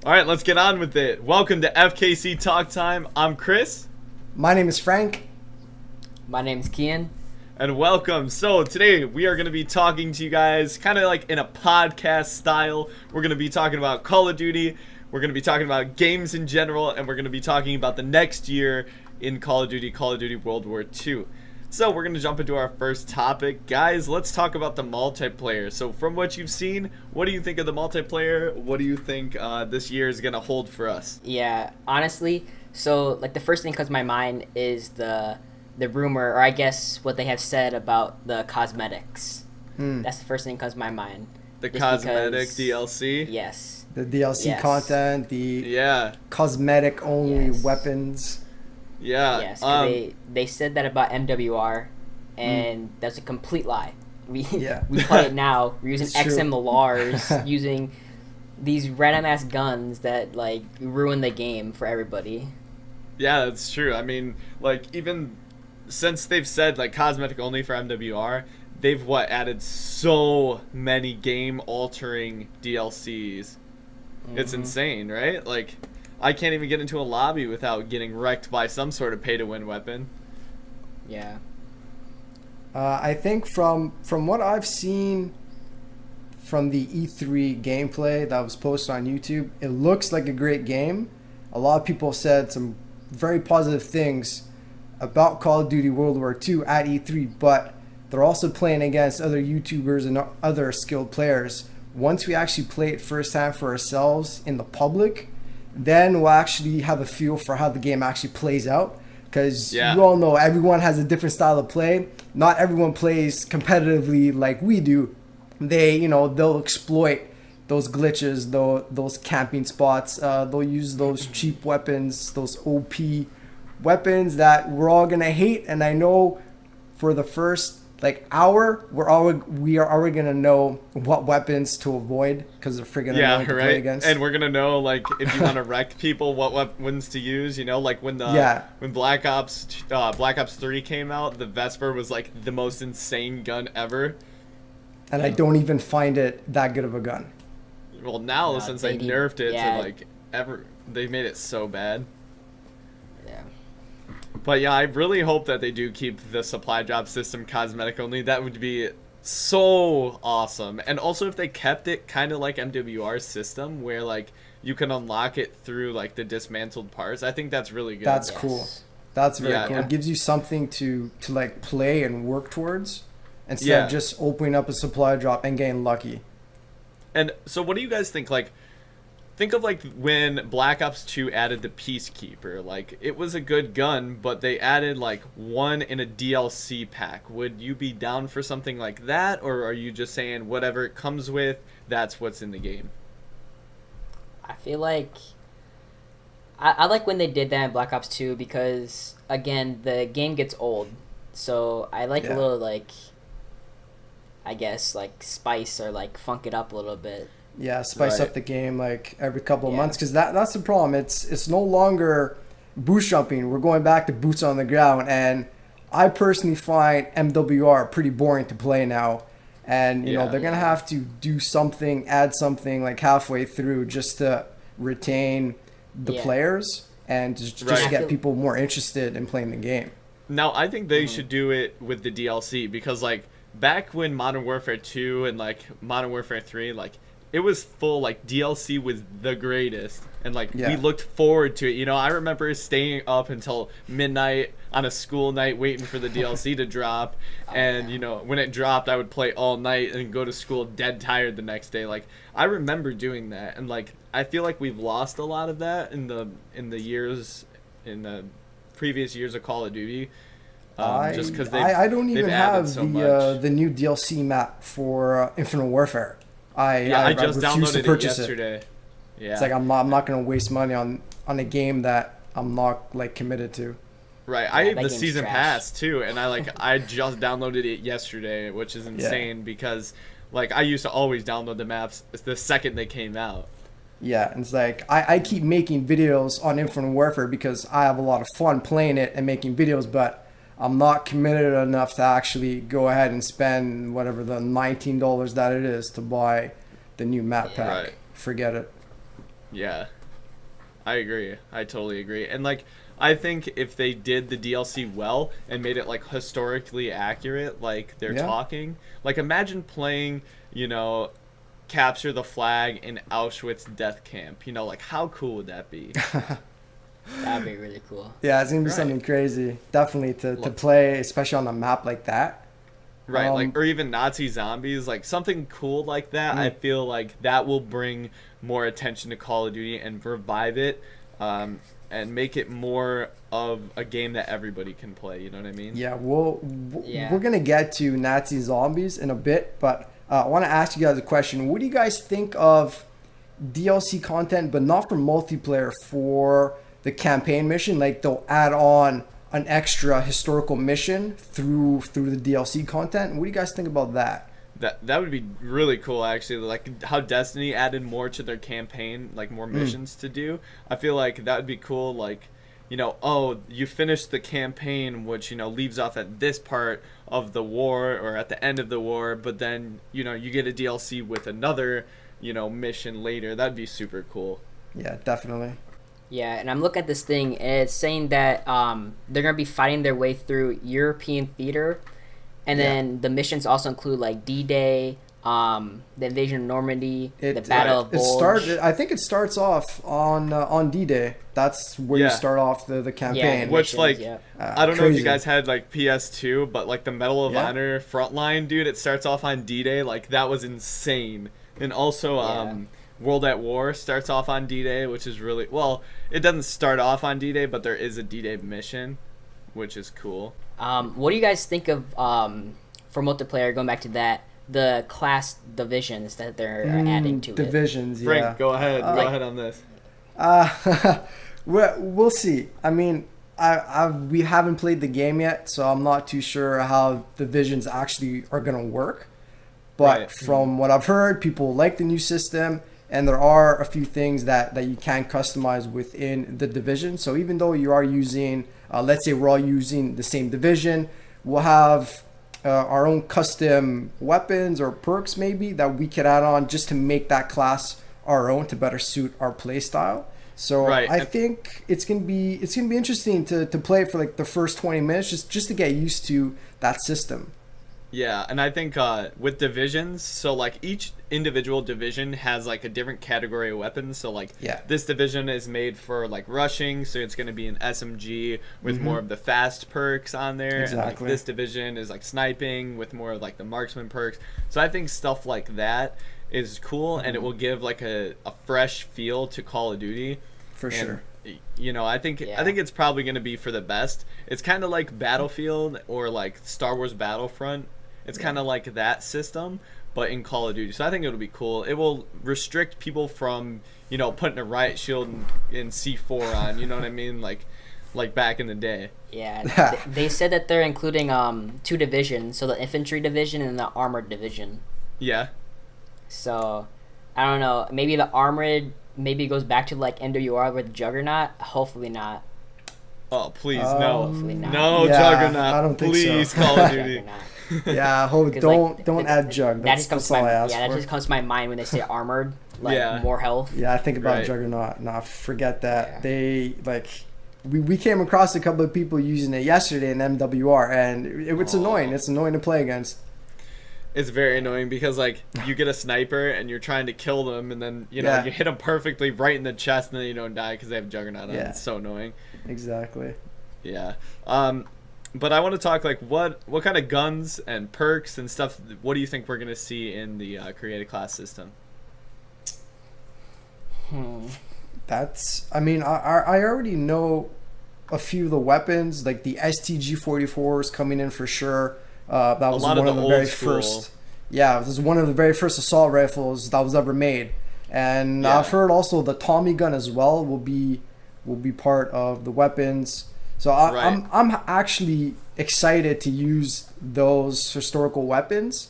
All right, let's get on with it. Welcome to FKC Talk Time. I'm Chris. My name is Frank. My name's Kian. And welcome. So today we are going to be talking to you guys kind of like in a podcast style. We're going to be talking about Call of Duty. We're going to be talking about games in general. And we're going to be talking about the next year in Call of Duty World War II. So we're going to jump into our first topic. Guys, let's talk about the multiplayer. So from what you've seen, what do you think of the multiplayer? What do you think this year is going to hold for us? Yeah, honestly, so like the first thing that comes to my mind is the rumor, or I guess what they have said about the cosmetics. That's the first thing that comes to my mind. The Just cosmetic because- DLC? Yes. The DLC Yes. content, the Yeah. cosmetic only Yes. weapons. Yeah. Yes. 'Cause they said that about MWR, and that's a complete lie. We Yeah. we play it now. We're using It's true. XMLRs, using these random ass guns that like ruin the game for everybody. Yeah, that's true. I mean, like, even since they've said, like, cosmetic only for MWR, they've, added so many game-altering DLCs. It's insane, right? Like, I can't even get into a lobby without getting wrecked by some sort of pay-to-win weapon. Yeah. I think from what I've seen from the E3 gameplay that was posted on YouTube, it looks like a great game. A lot of people said some very positive things about Call of Duty World War II at E3, but they're also playing against other YouTubers and other skilled players. Once we actually play it firsthand for ourselves in the public, then we'll actually have a feel for how the game actually plays out. Because Yeah. you all know everyone has a different style of play. Not everyone plays competitively like we do. They'll exploit those glitches, those camping spots. They'll use those cheap weapons, those OP weapons that we're all gonna hate. And I know for the first hour, we are already gonna know what weapons to avoid because they're friggin' Yeah, annoying to play right? against. And we're gonna know, like, if you want to wreck people, what weapons to use, like when when Black Ops 3 came out, the Vesper was, like, the most insane gun ever. And I don't even find it that good of a gun. Well, now, No, since they they need- nerfed it yeah. to, like, they made it so bad. Yeah. But yeah, I really hope that they do keep the supply drop system cosmetic only. That would be so awesome. And also if they kept it kind of like MWR's system where like you can unlock it through like the dismantled parts. I think that's really good. That's Yes. cool. That's very Yeah. cool. It gives you something to like play and work towards instead Yeah. of just opening up a supply drop and getting lucky. And so what do you guys think? Like, think of like when Black Ops 2 added the Peacekeeper. Like, it was a good gun, but they added like one in a DLC pack. Would you be down for something like that, or are you just saying whatever it comes with, that's what's in the game? I feel like I like when they did that in Black Ops 2 because again the game gets old, so I like Yeah. a little like I guess like spice or like funk it up a little bit. Yeah, spice Right. up the game like every couple of Yeah. months because that's the problem. It's no longer boost jumping. We're going back to boots on the ground, and I personally find MWR pretty boring to play now. And Yeah. they're gonna have to do something, add something like halfway through just to retain the Yeah. players and just Right. get people more interested in playing the game. Now, I think they should do it with the DLC because, like, back when Modern Warfare 2 and, like, Modern Warfare 3, like, it was full, like, DLC was the greatest. And, like, Yeah. we looked forward to it. I remember staying up until midnight on a school night waiting for the DLC to drop. And, when it dropped, I would play all night and go to school dead tired the next day. Like, I remember doing that. And, like, I feel like we've lost a lot of that in the previous years of Call of Duty. Just because I don't even have so much. the new DLC map for Infinite Warfare. I just refuse to downloaded it purchase yesterday. Yeah. It's like I'm not gonna waste money on a game that I'm not like committed to. Right. I Yeah, have that the game's season trash. pass too, and I just downloaded it yesterday, which is insane because like I used to always download the maps the second they came out. Yeah, and it's like I keep making videos on Infinite Warfare because I have a lot of fun playing it and making videos, but I'm not committed enough to actually go ahead and spend whatever the $19 that it is to buy the new map pack. Right. Forget it. Yeah, I agree. I totally agree. And like, I think if they did the DLC well and made it like historically accurate, like they're talking, like imagine playing, you know, Capture the Flag in Auschwitz death camp. You know, like how cool would that be? That'd be really cool. Yeah, it's gonna be something crazy. Definitely to play, especially on a map like that. Right, like, or even Nazi zombies, like something cool like that. I feel like that will bring more attention to Call of Duty and revive it, and make it more of a game that everybody can play. You know what I mean? Yeah, we're gonna get to Nazi zombies in a bit, but I want to ask you guys a question. What do you guys think of DLC content, but not for multiplayer, for the campaign mission? Like they'll add on an extra historical mission through the DLC content. What do you guys think about that? That would be really cool, actually. Like how Destiny added more to their campaign, like more missions to do. I feel like that would be cool. Like, you know, oh, you finished the campaign, which, you know, leaves off at this part of the war or at the end of the war, but then, you know, you get a DLC with another, you know, mission later. That'd be super cool. Yeah, definitely. Yeah, and I'm looking at this thing, and it's saying that they're going to be fighting their way through European theater, and then the missions also include, like, D-Day, the invasion of Normandy, the Battle of Bulge. I think it starts off on D-Day. That's where you start off the campaign. Which, like, I don't know if you guys had, like, PS2, but, like, the Medal of Honor Frontline, dude, it starts off on D-Day. Like, that was insane. And also, World at War starts off on D-Day, which is really... Well, it doesn't start off on D-Day, but there is a D-Day mission, which is cool. What do you guys think of, for multiplayer, going back to that, the class divisions that they're adding to divisions, it? Frank, go ahead. Go ahead on this. We'll see. I mean, we haven't played the game yet, so I'm not too sure how divisions actually are going to work. But from what I've heard, people like the new system. And there are a few things that you can customize within the division. So even though you are using, let's say we're all using the same division, we'll have our own custom weapons or perks maybe that we could add on just to make that class our own to better suit our play style. So I think it's gonna be interesting to play for like the first 20 minutes just to get used to that system. Yeah, and I think with divisions, so like each individual division has like a different category of weapons. So like this division is made for like rushing, so it's going to be an SMG with more of the fast perks on there. Exactly. And like this division is like sniping with more of like the marksman perks. So I think stuff like that is cool, and it will give like a fresh feel to Call of Duty. For sure. You know, I think it's probably going to be for the best. It's kind of like Battlefield or like Star Wars Battlefront. It's kind of like that system, but in Call of Duty. So I think it'll be cool. It will restrict people from, you know, putting a riot shield and C4 on. You know what I mean? Like back in the day. Yeah. They said that they're including 2 divisions, so the infantry division and the armored division. Yeah. So I don't know. Maybe the armored goes back to like NWR with Juggernaut. Hopefully not. Oh please no. Hopefully not. No Juggernaut. I don't think please, so. Call of Duty. Yeah, don't add Jug. That just comes to my mind when they say armored, like more health. Yeah, I think about Juggernaut. Nah, forget that. Yeah. They like we came across a couple of people using it yesterday in MWR, and it's annoying. It's annoying to play against. It's very annoying because like you get a sniper and you're trying to kill them, and then you know you hit them perfectly right in the chest, and then you don't die because they have Juggernaut on. It's so annoying. Exactly. Yeah. But I want to talk like what kind of guns and perks and stuff. What do you think we're gonna see in the created class system? I mean, I already know a few of the weapons, like the STG-44s coming in for sure. That was one of the very first. Yeah, this is one of the very first assault rifles that was ever made, and I've heard also the Tommy gun as well will be part of the weapons. So I'm actually excited to use those historical weapons,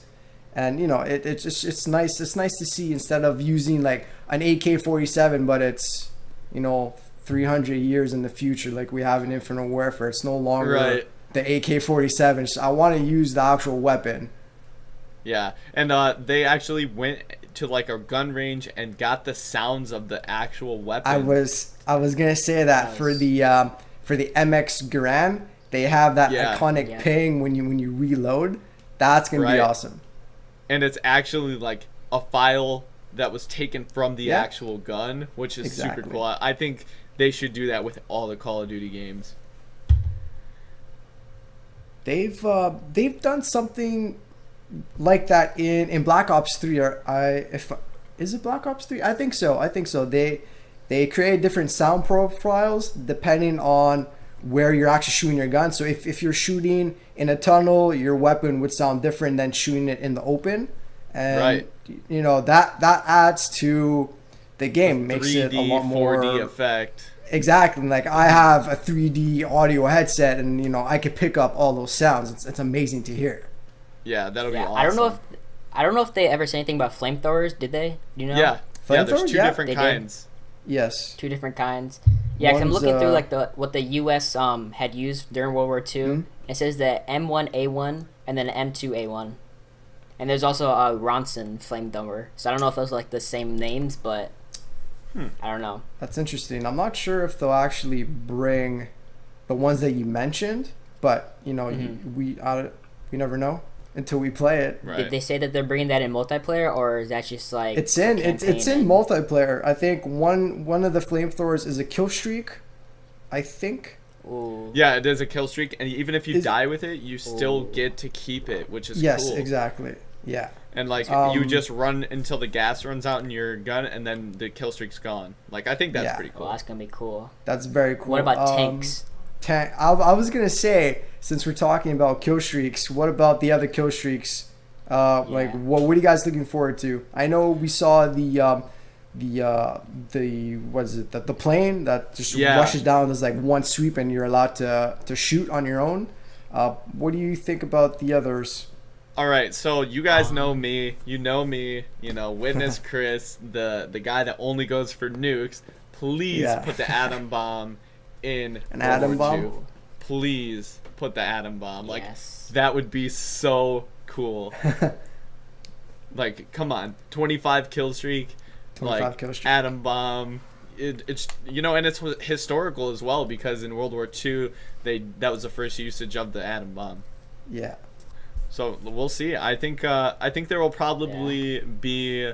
and you know it's nice to see instead of using like an AK-47, but it's 300 years in the future like we have in Infinite Warfare. It's no longer the AK-47. So I want to use the actual weapon. Yeah, and they actually went to like a gun range and got the sounds of the actual weapon. I was gonna say that for the MX Garand, they have that iconic ping when you reload. That's gonna be awesome. And it's actually like a file that was taken from the actual gun, which is super cool. I think they should do that with all the Call of Duty games. They've done something like that in Black Ops 3. Is it Black Ops 3? I think so. They create different sound profiles depending on where you're actually shooting your gun. So if you're shooting in a tunnel, your weapon would sound different than shooting it in the open. And you know, that adds to the game, makes 3D, it a lot more 4D effect. Exactly. Like I have a 3D audio headset, and you know I could pick up all those sounds. It's amazing to hear. Yeah, that'll be awesome. I don't know if they ever say anything about flamethrowers. Did they? Do you know? Yeah, there's two different kinds. Yes. 2 different kinds. Yeah, 'cause I'm looking through like what the U.S. Had used during World War II. Mm-hmm. It says the M1A1 and then M2A1, and there's also a Ronson flamethrower. So I don't know if those are like the same names, but I don't know. That's interesting. I'm not sure if they'll actually bring the ones that you mentioned, but you know, we never know until we play it. Right. Did they say that they're bringing that in multiplayer, or is that just like it's in multiplayer? I think one of the flamethrowers is a kill streak. I think. Ooh. Yeah, it is a kill streak, and even if you die with it, you still get to keep it, which is cool. Yes, exactly. Yeah. And like you just run until the gas runs out in your gun, and then the kill streak's gone. Like I think that's pretty cool. Oh, that's gonna be cool. That's very cool. What about tanks? I was gonna say, since we're talking about kill streaks, what about the other kill streaks? Like what are you guys looking forward to? I know we saw the plane that just rushes down. There's like one sweep, and you're allowed to shoot on your own. What do you think about the others? All right, so you guys know me. You know me. You know, Witness Chris, the guy that only goes for nukes. Please put the atom bomb in an atom bomb. Please put the atom bomb. Like that would be so cool. Like, come on, 25 kill streak. 25 kill streak. Atom bomb. It's you know, and it's historical as well because in World War II that was the first usage of the atom bomb. Yeah. So we'll see. I think there will probably be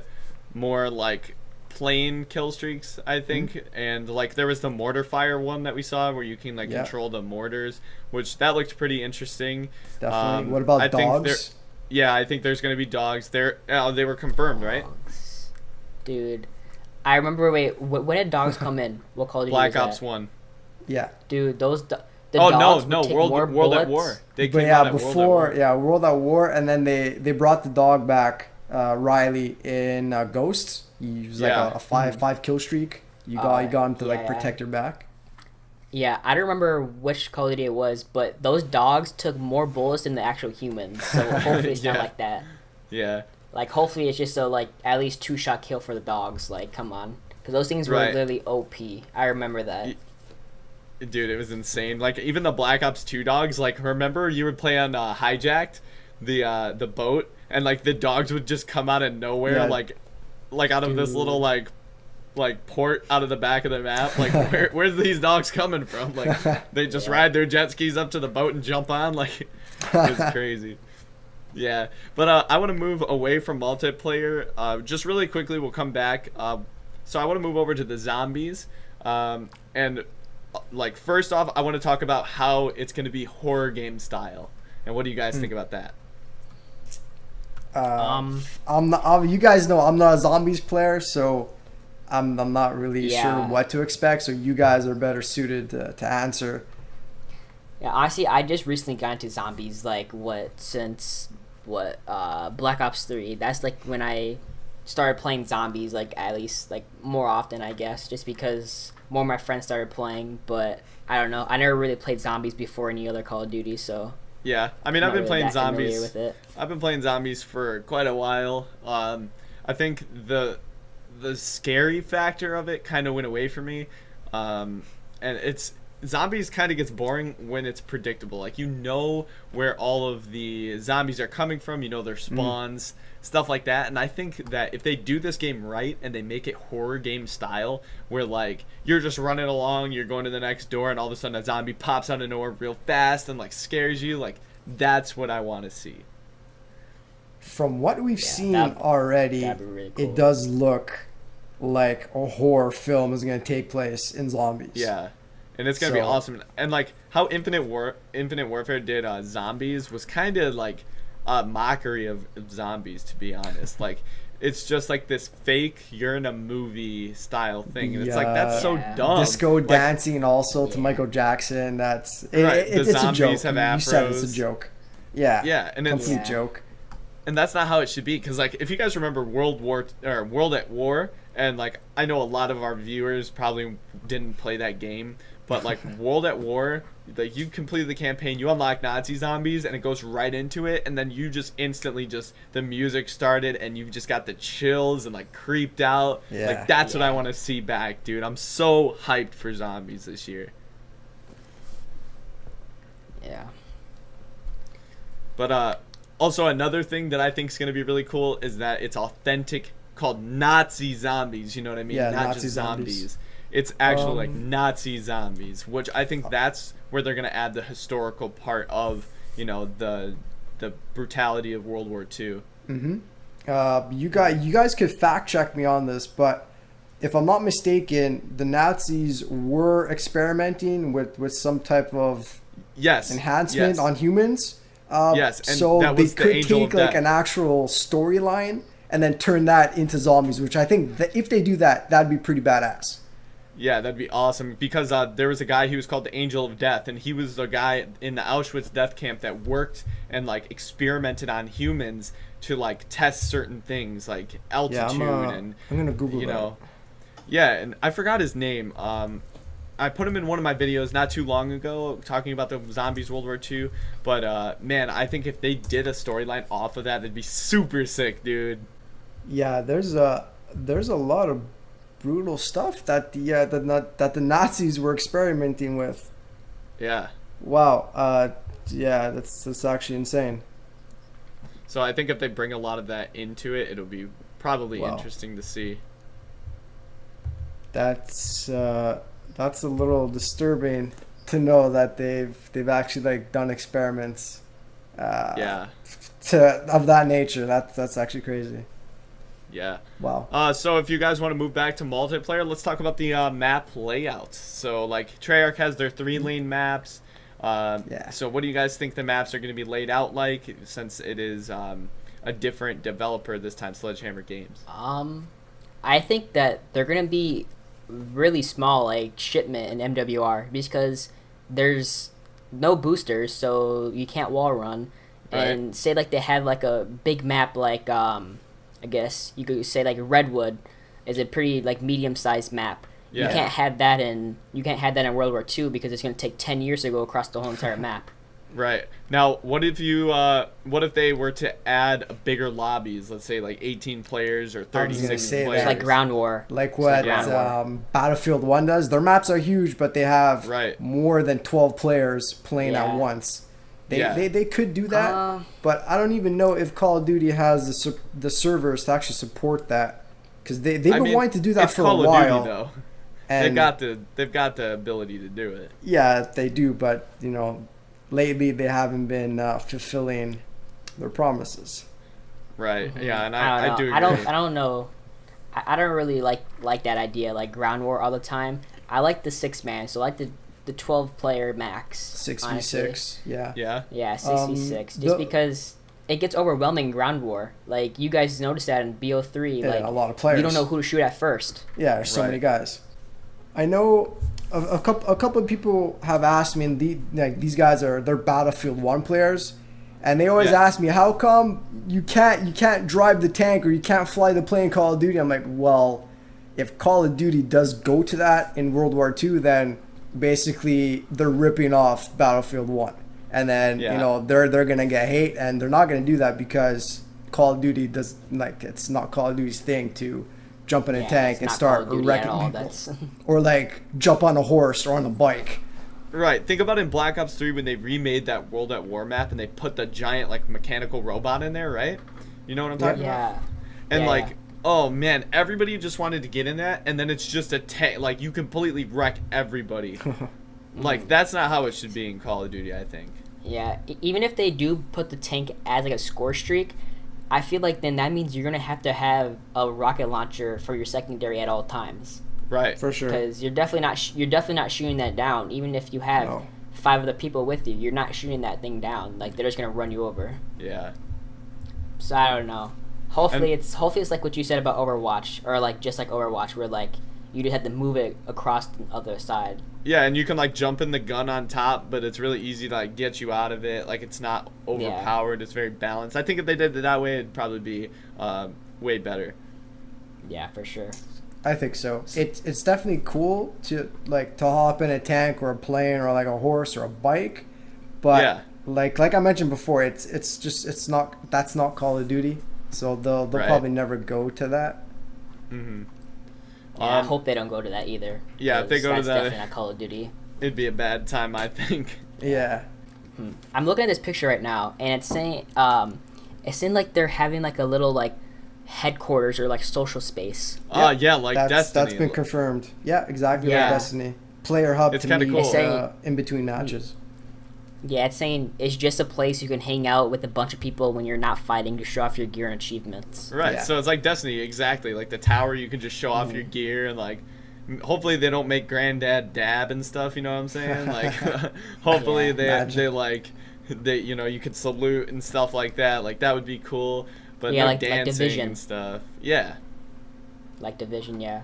more like plane kill streaks. I think, and like there was the mortar fire one that we saw where you can like control the mortars, which that looked pretty interesting. Definitely. What about dogs? I think there's gonna be dogs. They were confirmed, right? Dude, I remember. Wait, when did dogs come in? What Call of Duty Black was Ops that? 1. Yeah. Dude, those. World at War. They came out before World at War, and then they brought the dog back, Riley in Ghosts. He was like a five kill streak. You got him to like protect your back. Yeah, I don't remember which Call of Duty it was, but those dogs took more bullets than the actual humans. So hopefully it's not like that. Yeah. Like hopefully it's just like at least 2-shot kill for the dogs. Like come on, because those things were literally OP. I remember that. Dude, it was insane. Like even the Black Ops 2 dogs. Like remember you would play on Hijacked, the boat, and like the dogs would just come out of nowhere, like out of this little like port out of the back of the map. Like where's these dogs coming from? Like they just ride their jet skis up to the boat and jump on. Like it's crazy. Yeah, but I want to move away from multiplayer. Just really quickly, we'll come back. So I want to move over to the zombies, and like first off, I want to talk about how it's going to be horror game style. And what do you guys think about that? You guys know I'm not a zombies player, so I'm not really sure what to expect. So you guys are better suited to answer. Yeah, honestly, I just recently got into zombies. Like Black Ops 3. That's like when I started playing zombies. Like at least like more often, I guess, just because more of my friends started playing. But I don't know. I never really played zombies before any other Call of Duty, so. Yeah, I mean, I've been playing zombies. With it. I've been playing zombies for quite a while. I think the scary factor of it kind of went away from me, and zombies kind of gets boring when it's predictable. Like, you know where all of the zombies are coming from, you know their spawns, stuff like that. And I think that if they do this game right and they make it horror game style, where like you're just running along, you're going to the next door, and all of a sudden a zombie pops out of nowhere real fast and like scares you, like that's what I want to see. From what we've seen already, that'd be really cool. it does look like a horror film is going to take place in zombies. Yeah. And it's going to be awesome. And like how Infinite Warfare did zombies was kind of like a mockery of zombies, to be honest. Like, it's just like this fake you're in a movie style thing, and it's like, that's so dumb. Disco dancing also to Michael Jackson. That's it's a joke. Have afros. You said it's a joke. Yeah, and it's complete joke. And that's not how it should be, because like if you guys remember World at War, and like I know a lot of our viewers probably didn't play that game, but like World at War, like you complete the campaign, you unlock Nazi zombies, and it goes right into it, and then you just instantly the music started, and you just got the chills and like creeped out. Like that's what I want to see back, dude. I'm so hyped for zombies this year. Yeah. But also another thing that I think is going to be really cool is that it's authentic, called Nazi zombies. You know what I mean? Yeah, not Nazi just zombies. zombies. It's actually like Nazi zombies, which I think that's where they're going to add the historical part of, you know, the brutality of World War II. You guys could fact check me on this, but if I'm not mistaken, the Nazis were experimenting with some type of enhancement on humans. And so that they was the could Angel take of like Death. an actual storyline and then turn that into zombies, which I think that if they do that, that'd be pretty badass. Yeah, that'd be awesome, because there was a guy, he was called the Angel of Death, and he was the guy in the Auschwitz death camp that worked and like experimented on humans to like test certain things like altitude and I'm gonna Google that. Yeah, and I forgot his name. I put him in one of my videos not too long ago talking about the zombies World War II, but man, I think if they did a storyline off of that, it'd be super sick, dude. Yeah, there's a lot of brutal stuff that the Nazis were experimenting with. Yeah. Wow. Yeah, that's actually insane. So I think if they bring a lot of that into it, it'll be probably interesting to see. That's a little disturbing to know that they've actually like done experiments of that nature. That's actually crazy. Yeah. Wow. So if you guys want to move back to multiplayer, let's talk about the map layout. So like Treyarch has their 3-lane maps. So what do you guys think the maps are going to be laid out like, since it is a different developer this time, Sledgehammer Games? I think that they're going to be really small, like Shipment and MWR, because there's no boosters, so you can't wall run. Right. And say like they have like a big map, like I guess you could say like Redwood is a pretty like medium-sized map. You can't have that in World War II, because it's going to take 10 years to go across the whole entire map. Right. Now, what if they were to add bigger lobbies? Let's say like 18 players or 36 players. It's like Ground War. Like what Battlefield 1 does. Their maps are huge, but they have more than 12 players playing at once. They could do that, but I don't even know if Call of Duty has the servers to actually support that, because they've been wanting to do that for a while. Call of Duty, though. And they've got the ability to do it. Yeah, they do, but you know, lately they haven't been fulfilling their promises. Right. Yeah, and I do agree. I don't know. I don't really like that idea, like Ground War all the time. I like the 6-man, so I like the 12-player max. 6v6. Yeah. Yeah, 6v6. Just because it gets overwhelming in Ground War. Like, you guys noticed that in BO3. Yeah, like, a lot of players. You don't know who to shoot at first. Yeah, there's so many guys. I know a couple of people have asked me, and these guys they're Battlefield 1 players, and they always ask me, how come you can't drive the tank or you can't fly the plane in Call of Duty? I'm like, well, if Call of Duty does go to that in World War II, then basically they're ripping off Battlefield 1, and then you know they're gonna get hate, and they're not gonna do that because Call of Duty does, like, it's not Call of Duty's thing to jump in a tank and start wrecking people, or like jump on a horse or on a bike. Right. Think about in Black Ops 3 when they remade that World at War map and they put the giant like mechanical robot in there, right? You know what I'm talking about? Yeah. And Yeah, like, yeah. oh man, everybody just wanted to get in that, and then it's just a tank. Like you completely wreck everybody. Like that's not how it should be in Call of Duty, I think. Yeah, even if they do put the tank as like a score streak, I feel like then that means you're gonna have to have a rocket launcher for your secondary at all times. Right. For sure. Because you're definitely not shooting that down. Even if you have No. 5 other people with you, you're not shooting that thing down. Like they're just gonna run you over. Yeah. So I don't know. Hopefully And- it's like what you said about Overwatch, or like just like Overwatch, where like you just have to move it across the other side. Yeah, and you can like jump in the gun on top, but it's really easy to like get you out of it. Like it's not overpowered. It's very balanced. I think if they did it that way, it'd probably be way better. Yeah, for sure. I think so. It's definitely cool to hop in a tank or a plane or like a horse or a bike, but Yeah. like I mentioned before, it's not that's not Call of Duty, so they'll Right. probably never go to that. Mm-hmm. Yeah, I hope they don't go to that either. Yeah, if they 'cause go to that's that, definitely not Call of Duty. it'd be a bad time, I think. Yeah. I'm looking at this picture right now, and it's saying like they're having like a little like headquarters or like social space. Yeah, like that's Destiny. been confirmed. Yeah, exactly. Yeah. Like Destiny player hub It's to kinda meet cool. It's saying- in between matches. Yeah, it's saying it's just a place you can hang out with a bunch of people when you're not fighting to show off your gear and achievements. Right, Yeah. so it's like Destiny, exactly. Like the tower, you can just show off your gear and like. Hopefully they don't make Granddad dab and stuff. You know what I'm saying? Like, hopefully Yeah. they Magic. you could salute and stuff like that. Like that would be cool. But Yeah, no like dancing Division. and stuff. Yeah, Like Division, yeah.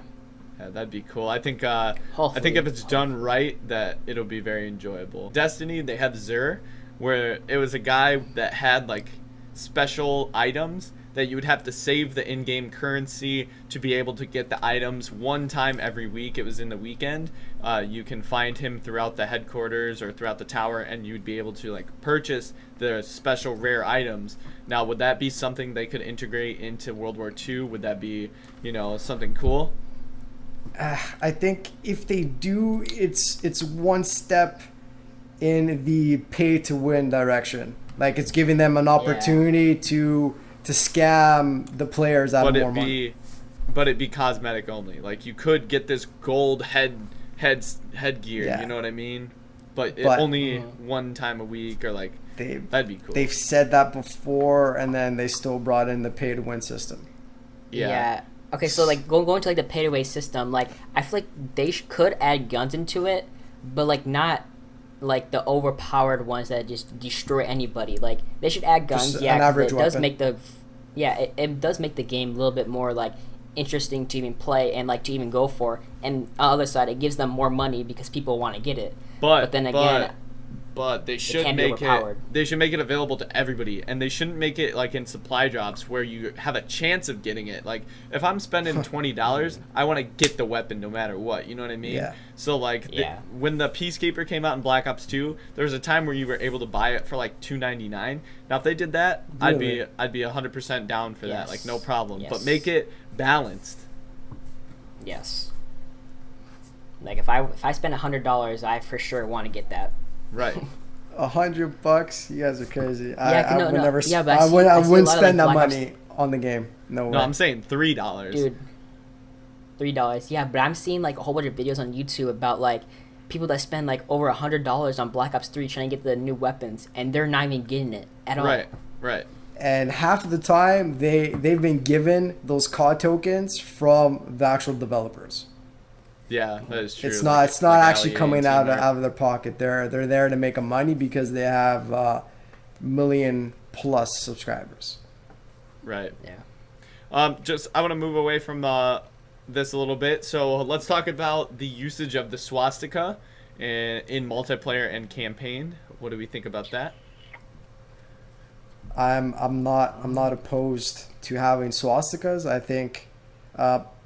yeah, that'd be cool. I think I think Hopefully. if it's done right, that it'll be very enjoyable. Destiny, they have Xur, where it was a guy that had like special items that you would have to save the in-game currency to be able to get the items one time every week. It was in the weekend. You can find him throughout the headquarters or throughout the tower, and you'd be able to like purchase the special rare items. Now, would that be something they could integrate into World War II? Would that be, something cool? I think if they do, it's one step in the pay to win direction. Like it's giving them an opportunity to scam the players out of more money. But it be cosmetic only. Like you could get this gold headgear. Yeah. You know what I mean? But But- only one time a week or like that'd be cool. They've said that before, and then they still brought in the pay to win system. Yeah. Okay, so like going to like the pay to win system, like I feel like they could add guns into it, but like not like the overpowered ones that just destroy anybody. Like they should add guns. Just Yeah, an 'cause average it does weapon. make it does make the game a little bit more like interesting to even play and like to even go for. And on the other side, it gives them more money because people want to get it. But then again, but they should can be make it. overpowered. They should make it available to everybody, and they shouldn't make it like in supply drops where you have a chance of getting it. Like if I'm spending $20, I want to get the weapon no matter what. You know what I mean? Yeah. So like when the Peacekeeper came out in Black Ops 2, there was a time where you were able to buy it for like $2.99. Now if they did that, Really? I'd be 100% down for that. Like no Yes. problem. Yes. But make it balanced. yes. Like if I spend $100, I for sure want to get that. Right. $100? You guys are crazy. Yeah, I no, would no. never. Yeah, but I I see wouldn't a lot of, spend that like, Black Ops- money on the game. No way. No, I'm saying $3. Dude, $3. Yeah, but I'm seeing like a whole bunch of videos on YouTube about like people that spend like over $100 on Black Ops 3 trying to get the new weapons, and they're not even getting it at all. Right. And half of the time, they've been given those COD tokens from the actual developers. Yeah, that is true. It's Like- not like actually Allianz coming and out their- of their pocket. They're there to make a money because they have million plus subscribers. Right. Yeah. I want to move away from this a little bit. So let's talk about the usage of the swastika in multiplayer and campaign. What do we think about that? I'm not opposed to having swastikas. I think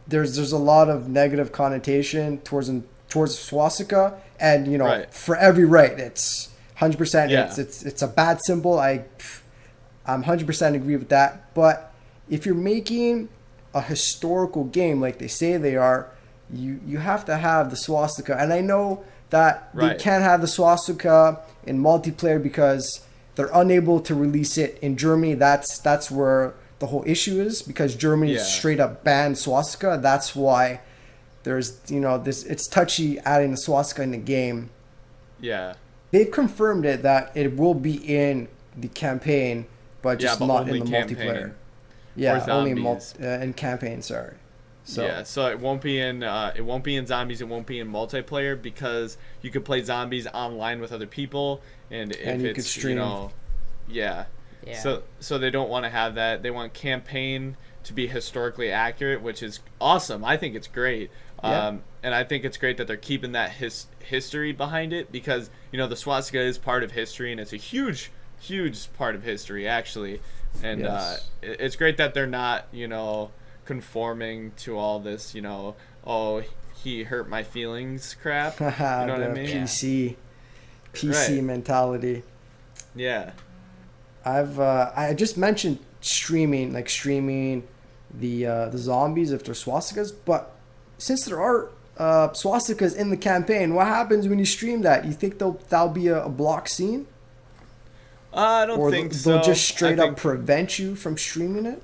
there's a lot of negative connotation towards swastika, and Right. for every right, it's 100%. Yeah. It's a bad symbol. I'm 100% agree with that. But if you're making a historical game like they say they are, you have to have the swastika. And I know that Right. they can't have the swastika in multiplayer because they're unable to release it in Germany. That's where the whole issue is, because Germany Yeah. straight up banned swastika. That's why there's this. It's touchy adding the swastika in the game. Yeah. They've confirmed it that it will be in the campaign, but just but not only in the campaign. multiplayer. Yeah, Or only zombies. in campaign. Sorry. So Yeah, so it won't be in zombies, it won't be in multiplayer, because you could play zombies online with other people, and if And you it's could stream. yeah. Yeah. So they don't want to have that. They want campaign to be historically accurate, which is awesome. I think it's great. Yeah. And I think it's great that they're keeping that history behind it, because the swastika is part of history, and it's a huge part of history actually. And Yes. it's great that they're not conforming to all this, oh, he hurt my feelings crap. You know what I the mean? PC Right. mentality. Yeah. I just mentioned streaming the zombies if they're swastikas, but since there are swastikas in the campaign, what happens when you stream that? You think that'll be a block scene, I don't or think they'll so. just straight I up think, prevent you from streaming it?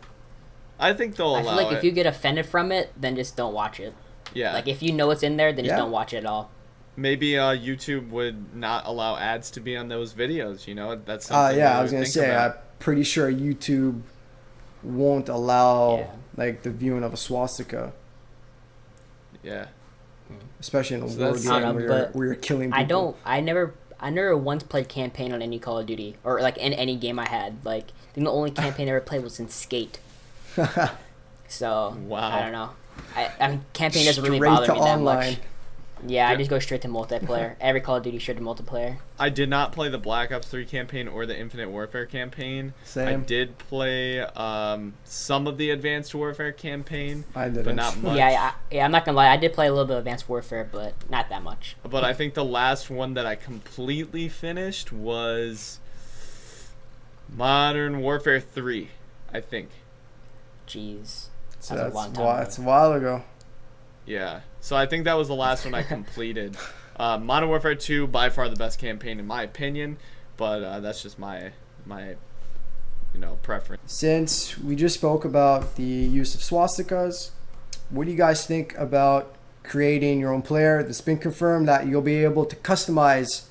I think they'll I allow feel like it. if you get offended from it, then just don't watch it. Yeah. Like if you know it's in there, then just Yeah. don't watch it at all. Maybe YouTube would not allow ads to be on those videos. That's something. Yeah, they I was would gonna think say, about. I'm pretty sure YouTube won't allow Yeah. like the viewing of a swastika, Yeah. especially in a So war that's- game I don't know, where but you're killing people. I never once played campaign on any Call of Duty, or like in any game I had. Like I think the only campaign I ever played was in Skate. So Wow. I don't know. I mean, campaign doesn't really Straight bother to me that online. much. Yeah, I Yeah. just go straight to multiplayer. Every Call of Duty straight to multiplayer. I did not play the Black Ops 3 campaign or the Infinite Warfare campaign. I Same. did play some of the Advanced Warfare campaign, I didn't. but not much. I'm not gonna lie. I did play a little bit of Advanced Warfare, but not that much. But I think the last one that I completely finished was Modern Warfare 3, I think. Jeez, So that was a long time ago. that's a while ago. Yeah. So I think that was the last one I completed. Modern Warfare 2, by far the best campaign in my opinion, but that's just my preference. Since we just spoke about the use of swastikas, what do you guys think about creating your own player? It's been confirmed that you'll be able to customize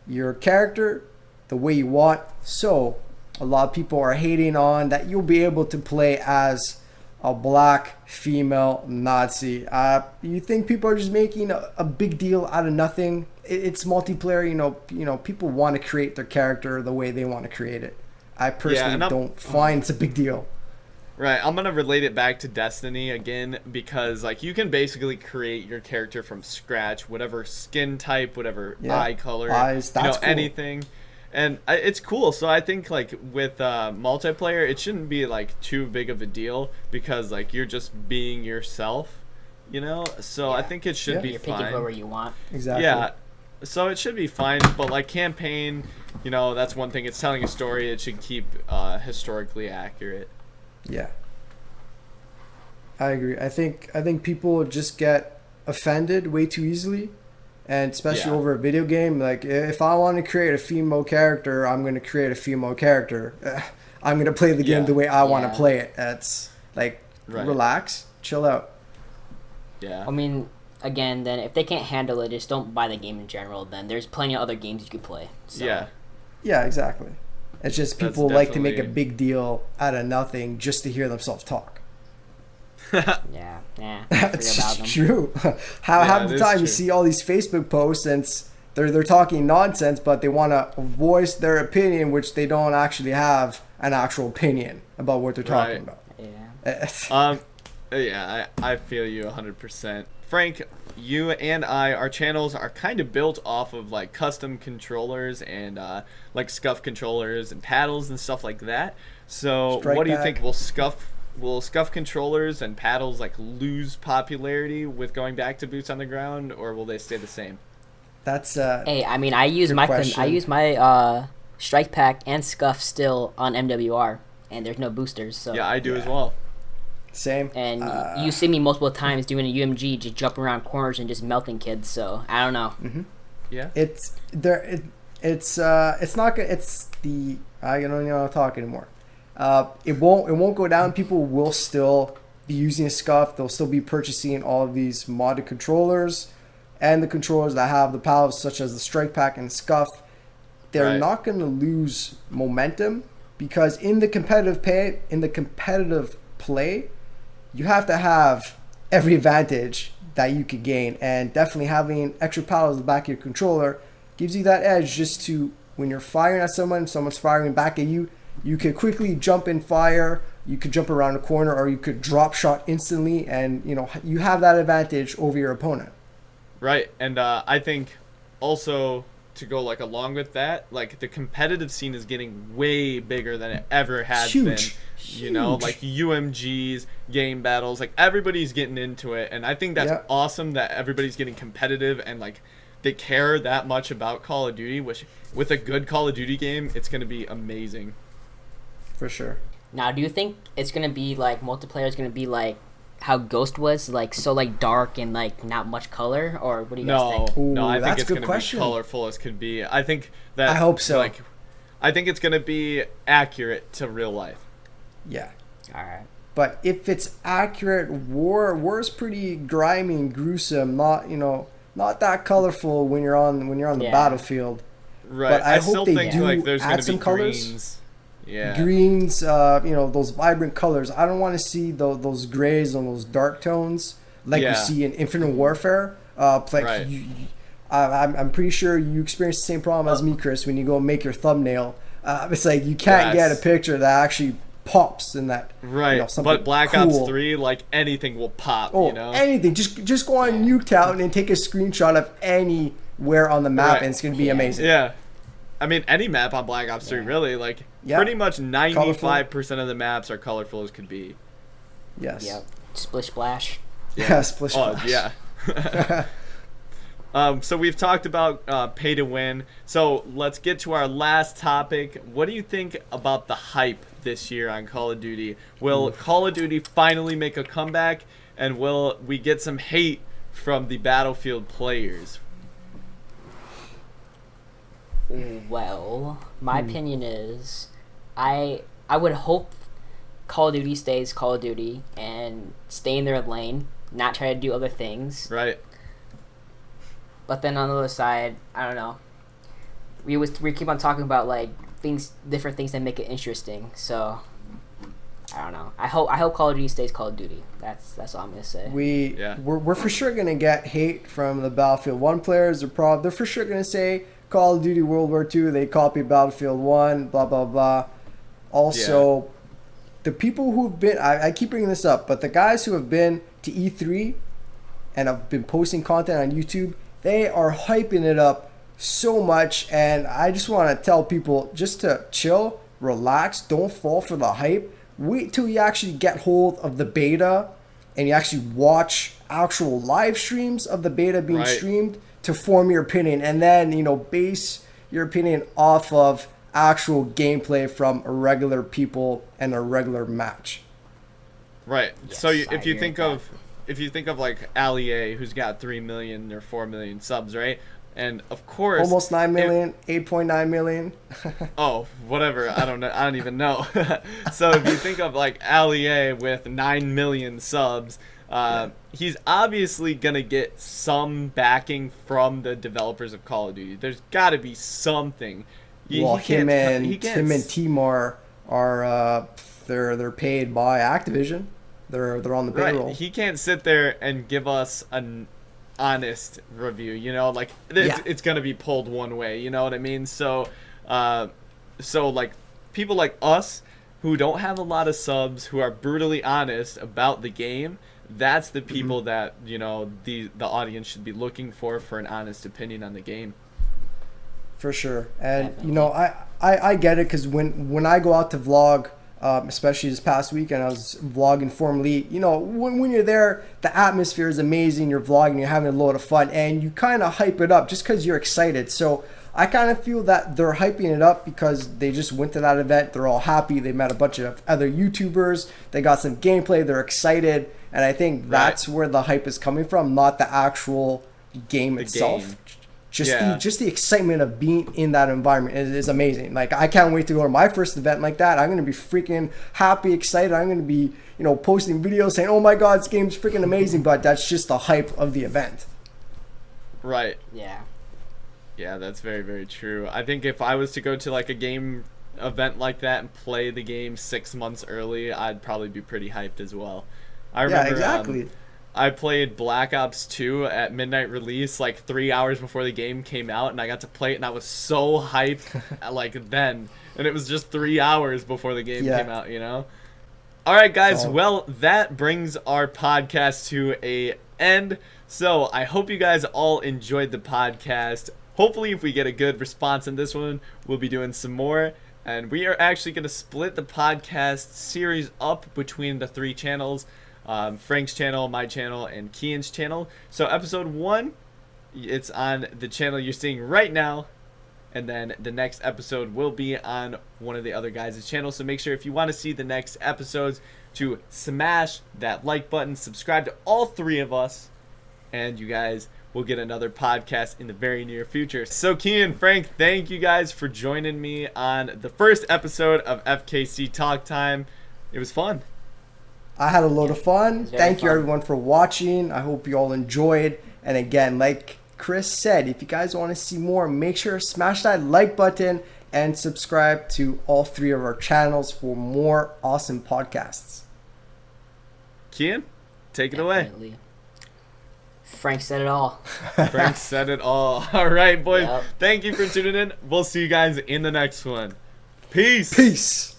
your character the way you want. So a lot of people are hating on that you'll be able to play as a black female Nazi. You think people are just making a big deal out of nothing? It's multiplayer. People want to create their character the way they want to create it. I personally and I'm- don't find it's a big deal. Right, I'm gonna relate it back to Destiny again, because you can basically create your character from scratch, whatever skin type, whatever Yeah. eye color, Eyes, that's cool. anything, and it's cool. So I think with multiplayer, it shouldn't be too big of a deal, because you're just being yourself, So I Yeah. think it should Yeah. be You're picking fine. whoever you want. Exactly. Yeah, so it should be fine, but campaign, that's one thing. It's telling a story. It should keep historically accurate. Yeah. I agree. I think people just get offended way too easily, and especially Yeah. over a video game. Like, if I want to create a female character, I'm going to create a female character. I'm going to play the game Yeah. the way I want to Yeah. play it. That's Right. relax, chill out. Yeah. I mean, again, then if they can't handle it, just don't buy the game in general. Then there's plenty of other games you could play. So. Yeah. Yeah, exactly. It's just That's people like to make a definitely- big deal out of nothing just to hear themselves talk. Yeah. That's Forget about just them. true. Half it the is time you true. see all these Facebook posts and they're talking nonsense, but they want to voice their opinion, which they don't actually have an actual opinion about what they're talking Right. about. Yeah. Yeah, I feel you 100%. Frank, you and our channels are kind of built off of custom controllers and scuff controllers and paddles and stuff like that. So Strike what do you back. think? Will scuff controllers and paddles lose popularity with going back to boots on the ground, or will they stay the same? That's Hey, I mean, I use Good my question. strike pack and scuff still on MWR, and there's no boosters. So Yeah, I do as Yeah. well. same. And you see me multiple times doing a UMG, just jumping around corners and just melting kids. So I don't know. Yeah. It's there. It's not good. It's the I don't even know how to talk anymore. It won't go down. People will still be using Scuff. They'll still be purchasing all of these modded controllers and the controllers that have the pals such as the Strike Pack and Scuff. They're Right. not going to lose momentum because in the competitive play, you have to have every advantage that you could gain, and definitely having extra paddles at the back of your controller gives you that edge just to when you're firing at someone's firing back at you, you could quickly jump and fire, you could jump around a corner, or you could drop shot instantly, and you have that advantage over your opponent. Right, and I think also to go like along with that, like the competitive scene is getting way bigger than it ever has been. You know, like UMGs, game battles, like everybody's getting into it, and I think that's awesome that everybody's getting competitive and like they care that much about Call of Duty, which with a good Call of Duty game, it's going to be amazing. For sure. Now, do you think it's gonna be like multiplayer is gonna be like how Ghost was, like so like dark and like not much color, or what do you guys think? No, I think that's it's a going good to be question. colorful as could be. I think that I hope so. Like, I think it's going to be accurate to real life. Yeah. All right. But if it's accurate, war's pretty grimy and gruesome. Not that colorful when you're on the battlefield. Right. But I hope still they think do like there's add going to some be colors. greens. Yeah. Greens, those vibrant colors. I don't want to see those grays and those dark tones like we see in Infinite Warfare. Right. I'm pretty sure you experience the same problem as me, Chris, when you go make your thumbnail. It's like you can't get a picture that actually pops in that. Right, but Black Ops 3, like anything will pop. Anything. Just go on Nuketown and take a screenshot of anywhere on the map, and it's gonna be amazing. Yeah, I mean any map on Black Ops 3, really. Like pretty much 95% of the maps are colorful as could be. Yes. Yep. Splish splash. Yeah, splish splash. Yeah. So we've talked about pay to win. So let's get to our last topic. What do you think about the hype this year on Call of Duty? Will Call of Duty finally make a comeback? And will we get some hate from the Battlefield players? Well, my opinion is I would hope Call of Duty stays Call of Duty and stay in their lane, not try to do other things. Right. But then on the other side, I don't know. We keep on talking about like different things that make it interesting. So I don't know. I hope Call of Duty stays Call of Duty. That's all I'm gonna say. We're for sure gonna get hate from the Battlefield 1 players. They're for sure gonna say Call of Duty World War II, they copied Battlefield 1, blah blah blah. Also, the people who've been I keep bringing this up, but the guys who have been to E3 and have been posting content on YouTube, they are hyping it up so much, and I just want to tell people just to chill, relax, don't fall for the hype. Wait till you actually get hold of the beta and you actually watch actual live streams of the beta being streamed to form your opinion, and then base your opinion off of actual gameplay from regular people and a regular match. Right. Yes, So if you agree think of like Ali A, who's got 3 million or 4 million subs, right? And of course, almost 9 million, 8.9 million. Oh, whatever. I don't know. I don't even know. So if you think of like Ali A with 9 million subs, he's obviously gonna get some backing from the developers of Call of Duty. There's got to be something. Him and Timor are they're paid by Activision. They're on the payroll. Right. He can't sit there and give us an honest review. Like it's gonna be pulled one way. You know what I mean? So like people like us who don't have a lot of subs, who are brutally honest about the game, that's the people that the audience should be looking for an honest opinion on the game. For sure. And I get it, because when I go out to vlog, especially this past weekend, I was vlogging Formula E. When you're there, the atmosphere is amazing. You're vlogging, you're having a lot of fun, and you kind of hype it up just because you're excited. So I kind of feel that they're hyping it up because they just went to that event. They're all happy. They met a bunch of other YouTubers. They got some gameplay. They're excited. And I think that's where the hype is coming from, not the actual game itself. Just the excitement of being in that environment is amazing. Like, I can't wait to go to my first event like that. I'm gonna be freaking happy, excited. I'm gonna be, posting videos saying, "Oh my God, this game's freaking amazing!" But that's just the hype of the event. Right. Yeah. Yeah, that's very, very true. I think if I was to go to like a game event like that and play the game 6 months early, I'd probably be pretty hyped as well. I remember, Yeah, exactly. I played Black Ops 2 at midnight release like 3 hours before the game came out, and I got to play it, and I was so hyped like then. And it was just 3 hours before the game came out, All right, guys. Well, that brings our podcast to a end. So I hope you guys all enjoyed the podcast. Hopefully, if we get a good response in this one, we'll be doing some more. And we are actually going to split the podcast series up between the 3 channels. Frank's channel, my channel, and Kian's channel. So episode 1, it's on the channel you're seeing right now. And then the next episode will be on one of the other guys' channels. So make sure if you want to see the next episodes to smash that like button, subscribe to all 3 of us, and you guys will get another podcast in the very near future. So Kian, Frank, thank you guys for joining me on the first episode of FKC Talk Time. It was fun. I had a load of fun. Thank you fun. everyone for watching. I hope you all enjoyed. And again, like Chris said, if you guys want to see more, make sure to smash that like button and subscribe to all 3 of our channels for more awesome podcasts. Kian, take it Definitely. away. Frank said it all. Frank said it all. All right, boys. Yep. Thank you for tuning in. We'll see you guys in the next one. Peace. Peace.